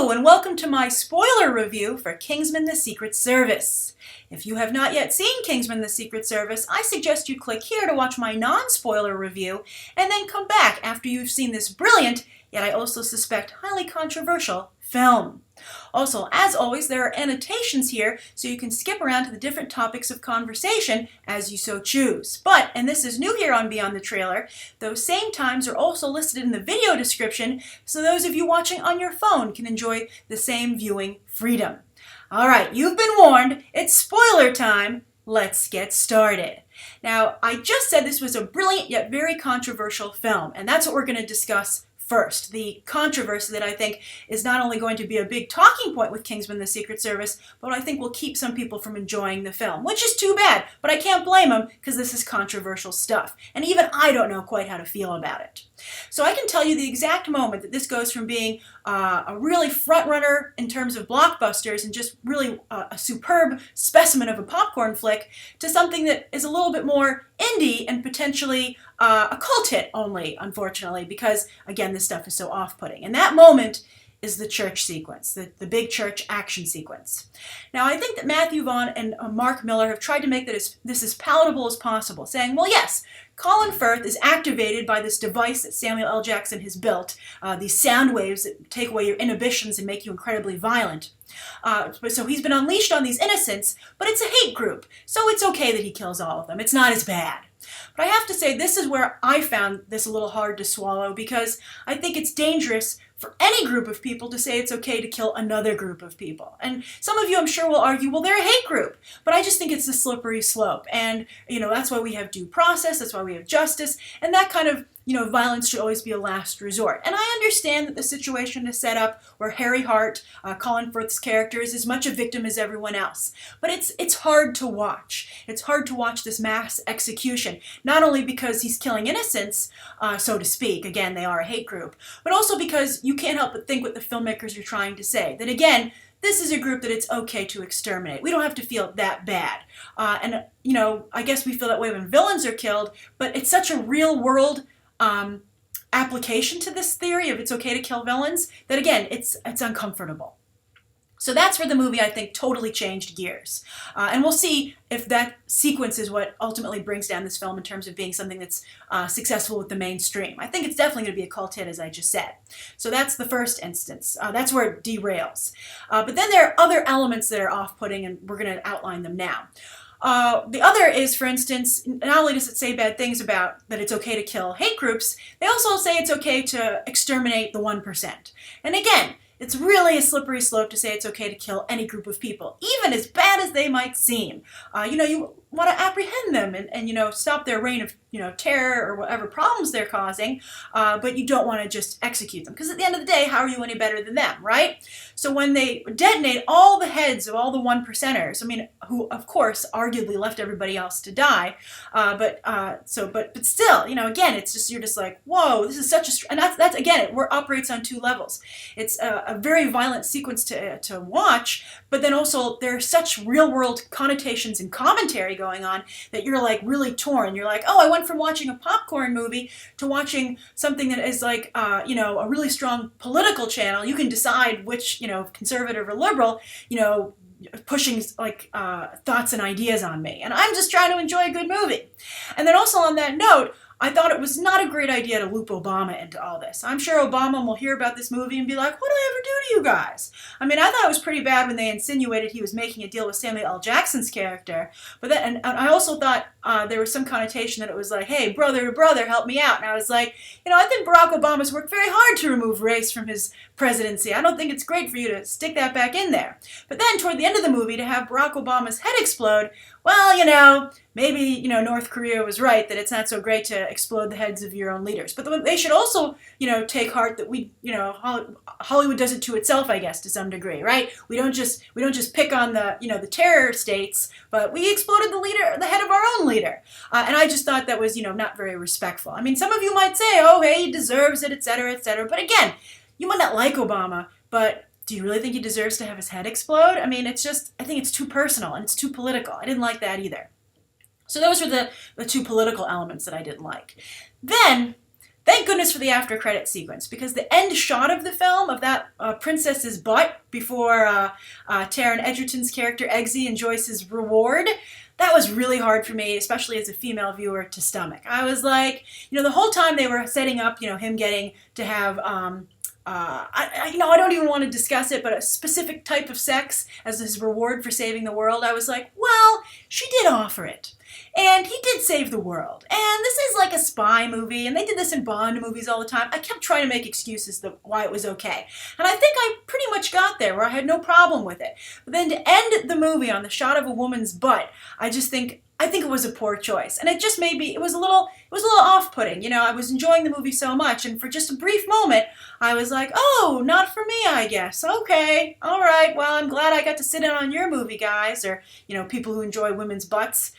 Hello, and welcome to my spoiler review for Kingsman The Secret Service. If you have not yet seen Kingsman The Secret Service, I suggest you click here to watch my non-spoiler review, and then come back after you've seen this brilliant, yet I also suspect highly controversial, film. Also, as always, there are annotations here so you can skip around to the different topics of conversation as you so choose. But, and this is new here on Beyond the Trailer, those same times are also listed in the video description so those of you watching on your phone can enjoy the same viewing freedom. Alright, you've been warned, it's spoiler time. Let's get started. Now, I just said this was a brilliant yet very controversial film, and that's what we're going to discuss first. The controversy that I think is not only going to be a big talking point with Kingsman The Secret Service, but I think will keep some people from enjoying the film, which is too bad, but I can't blame them because this is controversial stuff, and even I don't know quite how to feel about it. So I can tell you the exact moment that this goes from being a really front runner in terms of blockbusters and just really a superb specimen of a popcorn flick to something that is a little bit more indie and potentially a cult hit only, unfortunately, because, again, this stuff is so off-putting. And that moment is the church sequence, the big church action sequence. Now, I think that Matthew Vaughn and Mark Millar have tried to make this as palatable as possible, saying, well, yes, Colin Firth is activated by this device that Samuel L. Jackson has built, these sound waves that take away your inhibitions and make you incredibly violent. So he's been unleashed on these innocents, but it's a hate group, so it's okay that he kills all of them. It's not as bad. But I have to say, this is where I found this a little hard to swallow, because I think it's dangerous for any group of people to say it's okay to kill another group of people. And some of you, I'm sure, will argue, well, they're a hate group. But I just think it's a slippery slope. And, that's why we have due process, that's why we have justice, and that kind of, violence should always be a last resort. And I understand that the situation is set up where Harry Hart, Colin Firth's character, is as much a victim as everyone else. But it's hard to watch. It's hard to watch this mass execution, not only because he's killing innocents, so to speak, again, they are a hate group, but also because you can't help but think what the filmmakers are trying to say, that again, this is a group that it's okay to exterminate. We don't have to feel that bad. I guess we feel that way when villains are killed, but it's such a real-world application to this theory of it's okay to kill villains that, again, it's uncomfortable. So that's where the movie, I think, totally changed gears. And we'll see if that sequence is what ultimately brings down this film in terms of being something that's successful with the mainstream. I think it's definitely going to be a cult hit, as I just said. So that's the first instance. That's where it derails. But then there are other elements that are off-putting, and we're going to outline them now. The other is, for instance, not only does it say bad things about that it's okay to kill hate groups, they also say it's okay to exterminate the 1%. And again, it's really a slippery slope to say it's okay to kill any group of people, even as bad as they might seem. You want to apprehend them and stop their reign of, terror or whatever problems they're causing, but you don't want to just execute them. Because at the end of the day, how are you any better than them, right? So when they detonate all the heads of all the 1%ers, who, of course, arguably left everybody else to die, but still, again, it's just, you're just like, whoa, this is such a, and that's again, it operates on two levels. It's a very violent sequence to watch, but then also there are such real-world connotations and commentary going on that you're like really torn. You're like, oh, I went from watching a popcorn movie to watching something that is like, a really strong political channel. You can decide which, conservative or liberal, pushing like thoughts and ideas on me. And I'm just trying to enjoy a good movie. And then also on that note, I thought it was not a great idea to loop Obama into all this. I'm sure Obama will hear about this movie and be like, what did I ever do to you guys? I thought it was pretty bad when they insinuated he was making a deal with Samuel L. Jackson's character. But then, and I also thought there was some connotation that it was like, hey, brother to brother, help me out. And I was like, I think Barack Obama's worked very hard to remove race from his presidency. I don't think it's great for you to stick that back in there. But then toward the end of the movie, to have Barack Obama's head explode, well, maybe, North Korea was right that it's not so great to explode the heads of your own leaders. But they should also, take heart that we, Hollywood does it to itself, I guess, to some degree, right? We don't just pick on the, the terror states, but we exploded the head of our own leader. And I just thought that was, not very respectful. Some of you might say, oh, hey, he deserves it, et cetera, et cetera. But again, you might not like Obama, but do you really think he deserves to have his head explode? I think it's too personal and it's too political. I didn't like that either. So those were the two political elements that I didn't like. Then Thank goodness for the after credit sequence, because the end shot of the film of that princess's butt before Taron Egerton's character Eggsy enjoys his reward, that was really hard for me, especially as a female viewer, to stomach. I was like, the whole time they were setting up, him getting to have, I don't even want to discuss it, but a specific type of sex as his reward for saving the world. I was like, well, she did offer it. And he did save the world. And this is like a spy movie, and they did this in Bond movies all the time. I kept trying to make excuses why it was okay. And I think I pretty much got there, where I had no problem with it. But then to end the movie on the shot of a woman's butt, I think it was a poor choice. And it just made me, it was a little off-putting. I was enjoying the movie so much, and for just a brief moment, I was like, oh, not for me, I guess. Okay, all right, well, I'm glad I got to sit in on your movie, guys, or, people who enjoy women's butts.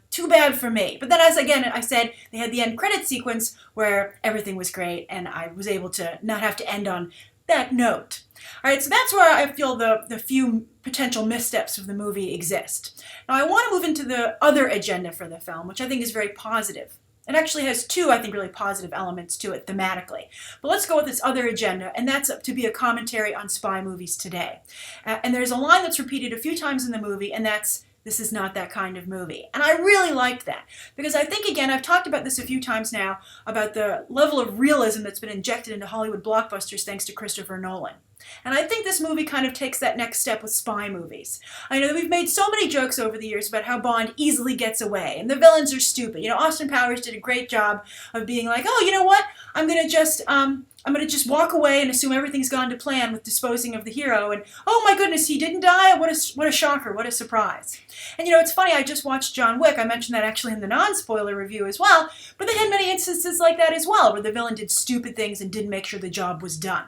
Too bad for me. But then, as again I said, they had the end credit sequence where everything was great, and I was able to not have to end on that note. All right, so that's where I feel the few potential missteps of the movie exist. Now, I want to move into the other agenda for the film, which I think is very positive. It actually has two, I think, really positive elements to it thematically. But let's go with this other agenda, and that's to be a commentary on spy movies today. And there's a line that's repeated a few times in the movie, and that's, "This is not that kind of movie." And I really liked that, because I think, again, I've talked about this a few times now, about the level of realism that's been injected into Hollywood blockbusters thanks to Christopher Nolan. And I think this movie kind of takes that next step with spy movies. I know that we've made so many jokes over the years about how Bond easily gets away, and the villains are stupid. Austin Powers did a great job of being like, oh, you know what? I'm gonna just walk away and assume everything's gone to plan with disposing of the hero, and oh my goodness, he didn't die? What a shocker, what a surprise. And it's funny, I just watched John Wick. I mentioned that actually in the non-spoiler review as well, but they had many instances like that as well, where the villain did stupid things and didn't make sure the job was done.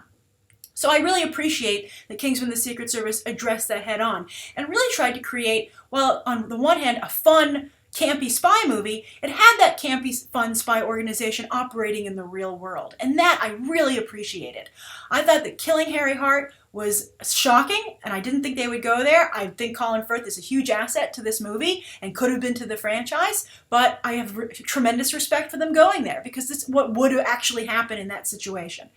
So I really appreciate that Kingsman The Secret Service addressed that head on and really tried to create, well, on the one hand, a fun, campy spy movie. It had that campy, fun spy organization operating in the real world, and that I really appreciated. I thought that killing Harry Hart was shocking, and I didn't think they would go there. I think Colin Firth is a huge asset to this movie and could have been to the franchise, but I have tremendous respect for them going there, because this is what would have actually happened in that situation.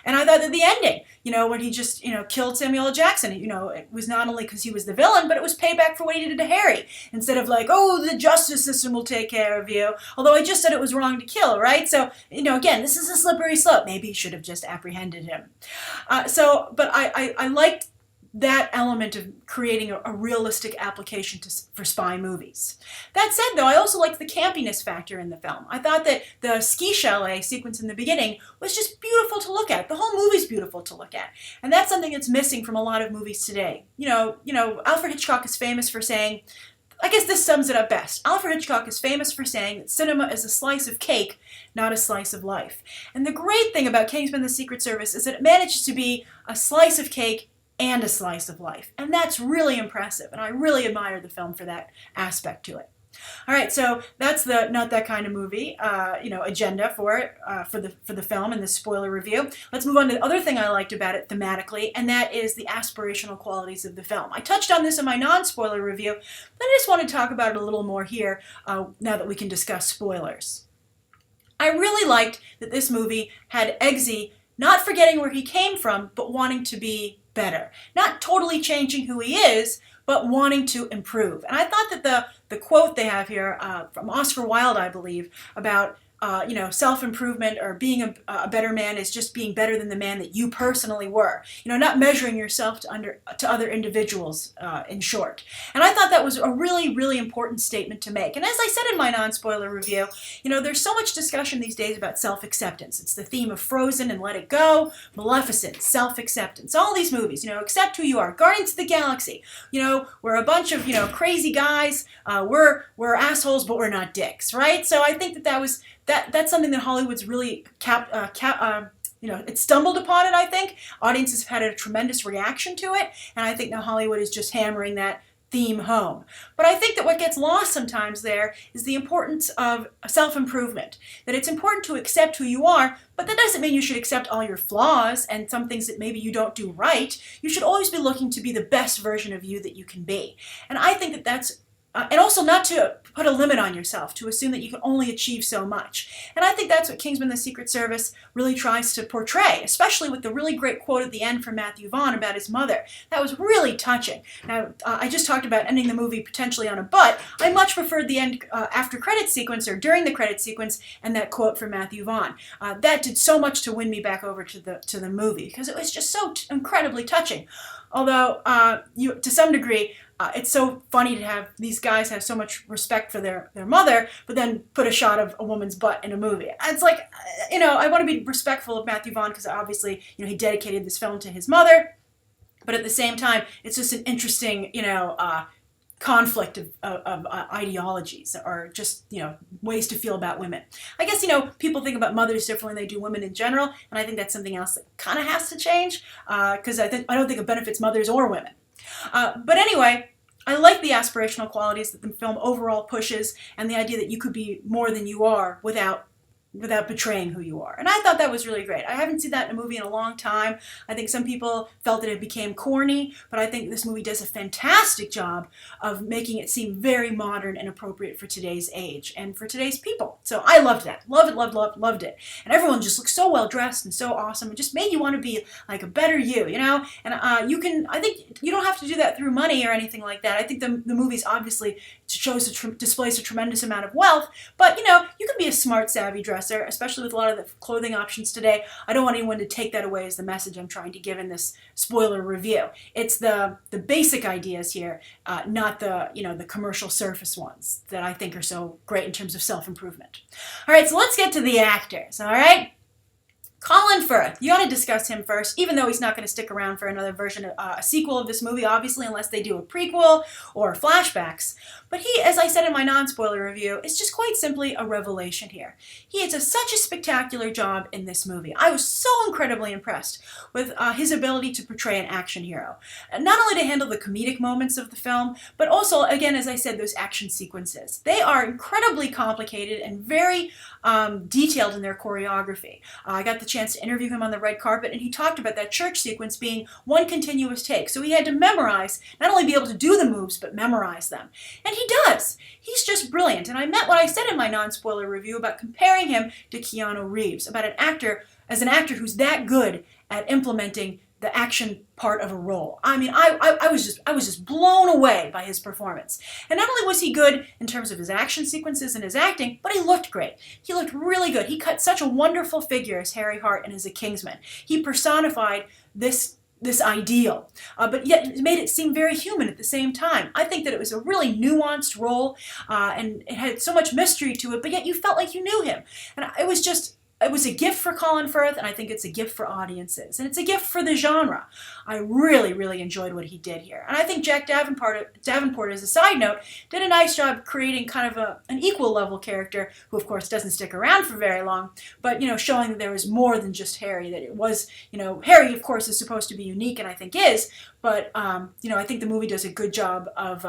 And I thought that the ending, when he just, killed Samuel L. Jackson, it was not only because he was the villain, but it was payback for what he did to Harry, instead of like, oh, the justice system will take care of you. Although I just said it was wrong to kill, right? So, again, this is a slippery slope. Maybe he should have just apprehended him. But I liked that element of creating a realistic application for spy movies. That said, though, I also liked the campiness factor in the film. I thought that the ski chalet sequence in the beginning was just beautiful to look at. The whole movie's beautiful to look at. And that's something that's missing from a lot of movies today. Alfred Hitchcock is famous for saying, I guess this sums it up best. Alfred Hitchcock is famous for saying that cinema is a slice of cake, not a slice of life. And the great thing about Kingsman The Secret Service is that it manages to be a slice of cake and a slice of life. And that's really impressive, and I really admire the film for that aspect to it. All right, so that's the not that kind of movie, agenda for it, for the film and the spoiler review. Let's move on to the other thing I liked about it thematically, and that is the aspirational qualities of the film. I touched on this in my non-spoiler review, but I just want to talk about it a little more here now that we can discuss spoilers. I really liked that this movie had Eggsy not forgetting where he came from, but wanting to be better. Not totally changing who he is, but wanting to improve. And I thought that the quote they have here from Oscar Wilde, I believe, about self-improvement or being a better man is just being better than the man that you personally were. Not measuring yourself to other individuals, in short. And I thought that was a really, really important statement to make. And as I said in my non-spoiler review, there's so much discussion these days about self-acceptance. It's the theme of Frozen and Let It Go, Maleficent, self-acceptance, all these movies, accept who you are. Guardians of the Galaxy, we're a bunch of, crazy guys, we're assholes, but we're not dicks, right? So I think that's something that Hollywood's really it stumbled upon it, I think. Audiences have had a tremendous reaction to it, and I think now Hollywood is just hammering that theme home. But I think that what gets lost sometimes there is the importance of self-improvement. That it's important to accept who you are, but that doesn't mean you should accept all your flaws and some things that maybe you don't do right. You should always be looking to be the best version of you that you can be. And I think that that's and also not to put a limit on yourself, to assume that you can only achieve so much. And I think that's what Kingsman The Secret Service really tries to portray, especially with the really great quote at the end from Matthew Vaughn about his mother. That was really touching. Now, I just talked about ending the movie potentially on a but. I much preferred the end after credit sequence or during the credit sequence and that quote from Matthew Vaughn. That did so much to win me back over to the movie because it was just so incredibly touching. Although, to some degree, it's so funny to have these guys have so much respect for their mother, but then put a shot of a woman's butt in a movie. It's like, I want to be respectful of Matthew Vaughn because obviously, he dedicated this film to his mother, but at the same time, it's just an interesting, conflict of ideologies or just, ways to feel about women. I guess, people think about mothers differently than they do women in general, and I think that's something else that kind of has to change because I don't think it benefits mothers or women. But anyway, I like the aspirational qualities that the film overall pushes and the idea that you could be more than you are without betraying who you are. And I thought that was really great. I haven't seen that in a movie in a long time. I think some people felt that it became corny, but I think this movie does a fantastic job of making it seem very modern and appropriate for today's age and for today's people. So I loved that. Loved it. And everyone just looked so well dressed and so awesome. It just made you want to be like a better you, And I think you don't have to do that through money or anything like that. I think the movie's obviously displays a tremendous amount of wealth, but you can be a smart, savvy dresser, especially with a lot of the clothing options today. I don't want anyone to take that away as the message I'm trying to give in this spoiler review. It's the basic ideas here, not the commercial surface ones that I think are so great in terms of self-improvement. All right, so let's get to the actors, all right? Colin Firth, you ought to discuss him first, even though he's not going to stick around for another version of a sequel of this movie, obviously, unless they do a prequel or flashbacks. But he, as I said in my non-spoiler review, is just quite simply a revelation here. He does such a spectacular job in this movie. I was so incredibly impressed with his ability to portray an action hero. And not only to handle the comedic moments of the film, but also, again, as I said, those action sequences. They are incredibly complicated and very detailed in their choreography. I got the chance to interview him on the red carpet, and he talked about that church sequence being one continuous take. So he had to memorize, not only be able to do the moves, but memorize them. And he does. He's just brilliant. And I meant what I said in my non-spoiler review about comparing him to Keanu Reeves, about an actor who's that good at implementing the action part of a role. I mean, I was just blown away by his performance. And not only was he good in terms of his action sequences and his acting, but he looked great. He looked really good. He cut such a wonderful figure as Harry Hart and as a Kingsman. He personified this ideal, but yet made it seem very human at the same time. I think that it was a really nuanced role, and it had so much mystery to it, but yet you felt like you knew him. And it was a gift for Colin Firth, and I think it's a gift for audiences, and it's a gift for the genre. I really, really enjoyed what he did here. And I think Jack Davenport, as a side note, did a nice job creating kind of an equal level character, who of course doesn't stick around for very long, but showing that there was more than just Harry, that it was, Harry of course is supposed to be unique, and I think is, but I think the movie does a good job of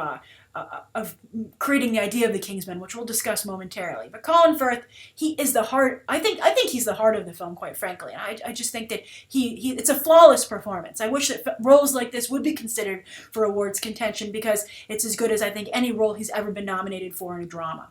creating the idea of the Kingsmen, which we'll discuss momentarily. But Colin Firth, he is the heart. I think he's the heart of the film, quite frankly. And I just think that it's a flawless performance. I wish that roles like this would be considered for awards contention, because it's as good as I think any role he's ever been nominated for in a drama.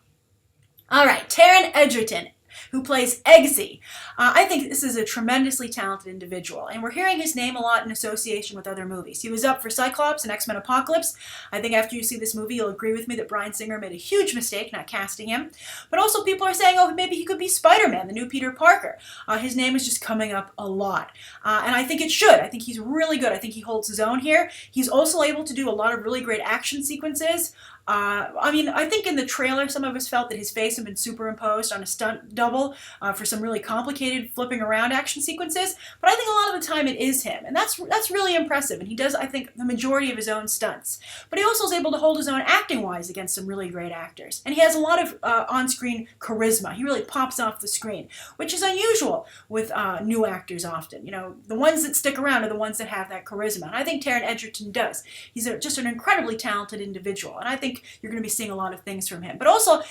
All right, Taron Egerton, who plays Eggsy. I think this is a tremendously talented individual, and we're hearing his name a lot in association with other movies. He was up for Cyclops and X-Men Apocalypse. I think after you see this movie, you'll agree with me that Bryan Singer made a huge mistake not casting him. But also people are saying, oh, maybe he could be Spider-Man, the new Peter Parker. His name is just coming up a lot. And I think it should. I think he's really good. I think he holds his own here. He's also able to do a lot of really great action sequences. I think in the trailer, some of us felt that his face had been superimposed on a stunt double for some really complicated flipping around action sequences. But I think a lot of the time it is him, and that's really impressive. And he does, I think, the majority of his own stunts. But he also is able to hold his own acting-wise against some really great actors. And he has a lot of on-screen charisma. He really pops off the screen, which is unusual with new actors often. The ones that stick around are the ones that have that charisma. And I think Taron Egerton does. He's just an incredibly talented individual, and I think you're going to be seeing a lot of things from him. But also,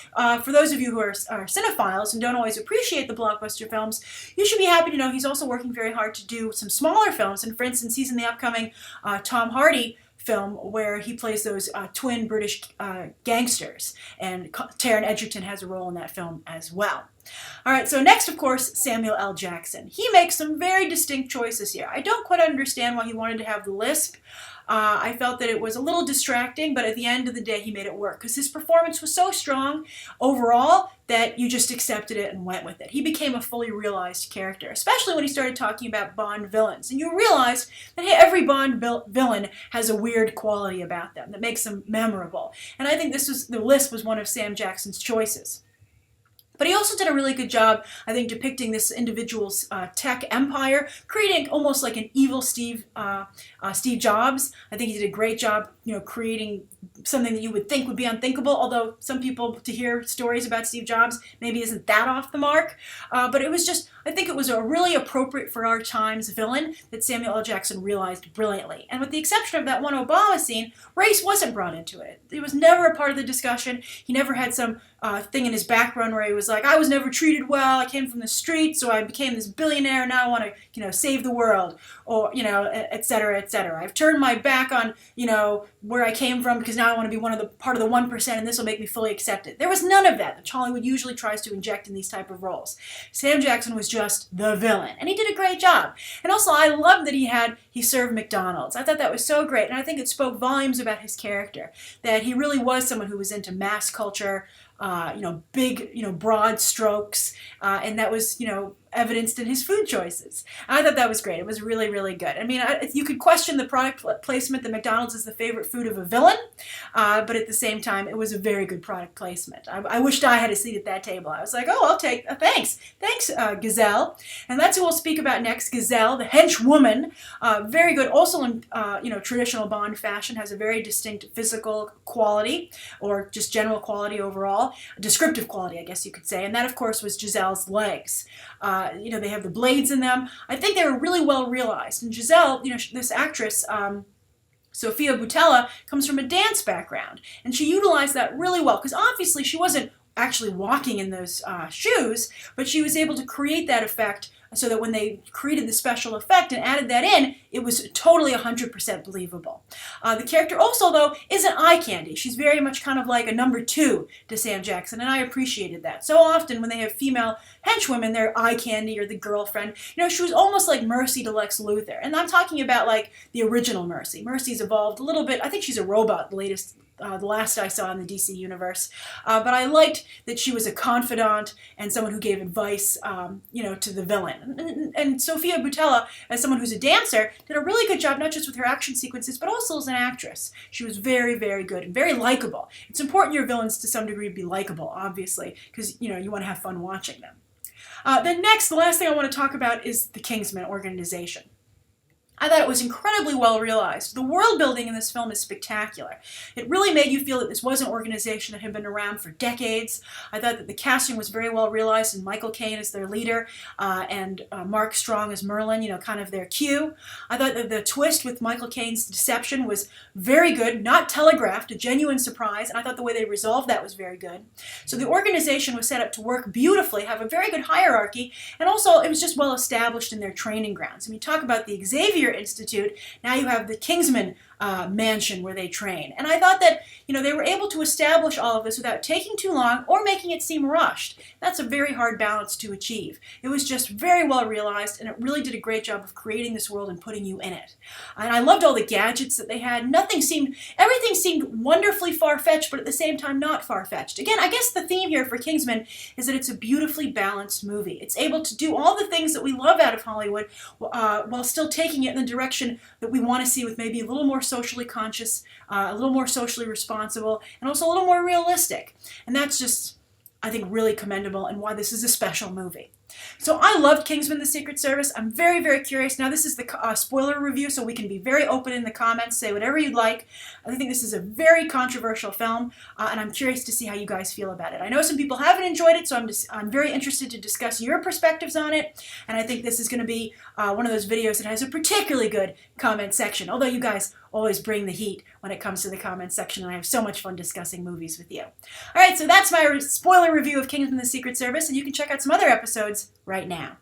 for those of you who are cinephiles and don't always appreciate the blockbuster films, you should be happy to know he's also working very hard to do some smaller films. And for instance, he's in the upcoming Tom Hardy film where he plays those twin British gangsters, and Taron Egerton has a role in that film as well. All right, so next, of course, Samuel L. Jackson. He makes some very distinct choices here. I don't quite understand why he wanted to have the lisp. I felt that it was a little distracting, but at the end of the day, he made it work because his performance was so strong overall that you just accepted it and went with it. He became a fully realized character, especially when he started talking about Bond villains. And you realized that, hey, every Bond villain has a weird quality about them that makes them memorable. And I think the lisp was one of Sam Jackson's choices. But he also did a really good job, I think, depicting this individual's tech empire, creating almost like an evil Steve Jobs. I think he did a great job, creating something that you would think would be unthinkable, although some people, to hear stories about Steve Jobs, maybe isn't that off the mark. But it was just, I think it was a really appropriate for our times villain that Samuel L. Jackson realized brilliantly. And with the exception of that one Obama scene, race wasn't brought into it. It was never a part of the discussion. He never had some thing in his background where he was like, I was never treated well, I came from the street, so I became this billionaire, and now I want to, save the world, or, et cetera, et cetera. I've turned my back on, where I came from because now I want to be part of the 1%, and this will make me fully accepted. There was none of that Hollywood usually tries to inject in these type of roles. Sam Jackson was just the villain, and he did a great job. And also, I loved that he served McDonald's. I thought that was so great, and I think it spoke volumes about his character, that he really was someone who was into mass culture, big, broad strokes, and that was, evidenced in his food choices. I thought that was great. It was really, really good. I mean, you could question the product placement that McDonald's is the favorite food of a villain, but at the same time, it was a very good product placement. I wished I had a seat at that table. I was like, oh, I'll take, thanks, Gazelle. And that's who we'll speak about next, Gazelle, the henchwoman. Very good. Also in, traditional Bond fashion, has a very distinct physical quality, or just general quality overall, descriptive quality, I guess you could say. And that, of course, was Gazelle's legs. They have the blades in them. I think they were really well realized. And Gazelle, this actress, Sofia Boutella, comes from a dance background. And she utilized that really well, because obviously she wasn't actually walking in those shoes, but she was able to create that effect so that when they created the special effect and added that in, it was totally 100% believable. The character also, though, isn't eye candy. She's very much kind of like a number 2 to Sam Jackson, and I appreciated that. So often when they have female henchwomen, they're eye candy or the girlfriend. She was almost like Mercy to Lex Luthor. And I'm talking about like the original Mercy. Mercy's evolved a little bit. I think she's a robot, the last I saw in the DC universe. But I liked that she was a confidant and someone who gave advice, to the villain. And Sofia Boutella, as someone who's a dancer, did a really good job, not just with her action sequences, but also as an actress. She was very, very good and very likable. It's important your villains to some degree be likable, obviously, because, you want to have fun watching them. The last thing I want to talk about is the Kingsmen organization. I thought it was incredibly well realized. The world building in this film is spectacular. It really made you feel that this was an organization that had been around for decades. I thought that the casting was very well realized, and Michael Caine as their leader, and Mark Strong as Merlin, kind of their cue. I thought that the twist with Michael Caine's deception was very good, not telegraphed, a genuine surprise, and I thought the way they resolved that was very good. So the organization was set up to work beautifully, have a very good hierarchy, and also it was just well established in their training grounds. I mean, talk about the Xavier Institute, now you have the Kingsmen mansion where they train. And I thought that, they were able to establish all of this without taking too long or making it seem rushed. That's a very hard balance to achieve. It was just very well realized, and it really did a great job of creating this world and putting you in it. And I loved all the gadgets that they had. Everything seemed wonderfully far-fetched, but at the same time not far-fetched. Again, I guess the theme here for Kingsman is that it's a beautifully balanced movie. It's able to do all the things that we love out of Hollywood while still taking it in the direction that we want to see, with maybe a little more socially conscious, a little more socially responsible, and also a little more realistic. And that's just, I think, really commendable, and why this is a special movie. So I loved Kingsman The Secret Service. I'm very, very curious. Now this is the spoiler review, so we can be very open in the comments, say whatever you'd like. I think this is a very controversial film, and I'm curious to see how you guys feel about it. I know some people haven't enjoyed it, so I'm very interested to discuss your perspectives on it, and I think this is going to be one of those videos that has a particularly good comment section, although you guys always bring the heat when it comes to the comment section, and I have so much fun discussing movies with you. All right, so that's my spoiler review of Kingsman The Secret Service, and you can check out some other episodes right now.